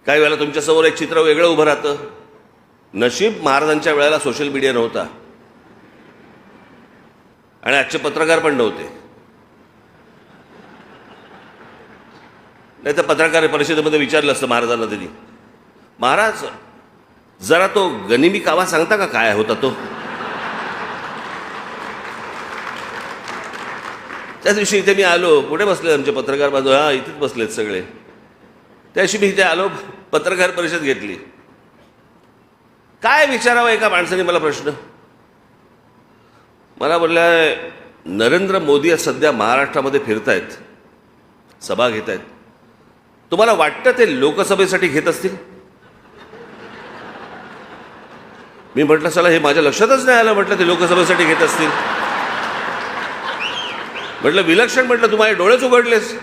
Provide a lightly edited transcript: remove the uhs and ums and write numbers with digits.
काही वेळेला तुमच्यासमोर एक चित्र वेगळं उभं राहतं. नशीब महाराजांच्या वेळेला सोशल मीडिया नव्हता आणि आजचे पत्रकार पण नव्हते, नाही तर पत्रकार परिषदेमध्ये विचारलं असतं महाराजांना त्यांनी, महाराज जरा तो गनिमी कावा सांगता का काय होता तो. त्या दिवशी इथे मी आलो, पुढे बसले आमचे पत्रकार बांधव, हा इथेच बसलेत सगळे. त्या दिवशी मी इथे आलो, पत्रकार परिषद घेतली. काय विचारावं एका माणसाने मला प्रश्न. मला बोलला, नरेंद्र मोदी आज सध्या महाराष्ट्रामध्ये फिरतायत, सभा घेत आहेत, तुम्हाला वाटतं ते लोकसभेसाठी घेत असतील. मी म्हटलं चला हे माझ्या लक्षातच नाही आलं, म्हटलं ते लोकसभेसाठी घेत असतील. म्हटलं विलक्षण, म्हटलं तू माझे डोळेच उघडलेस.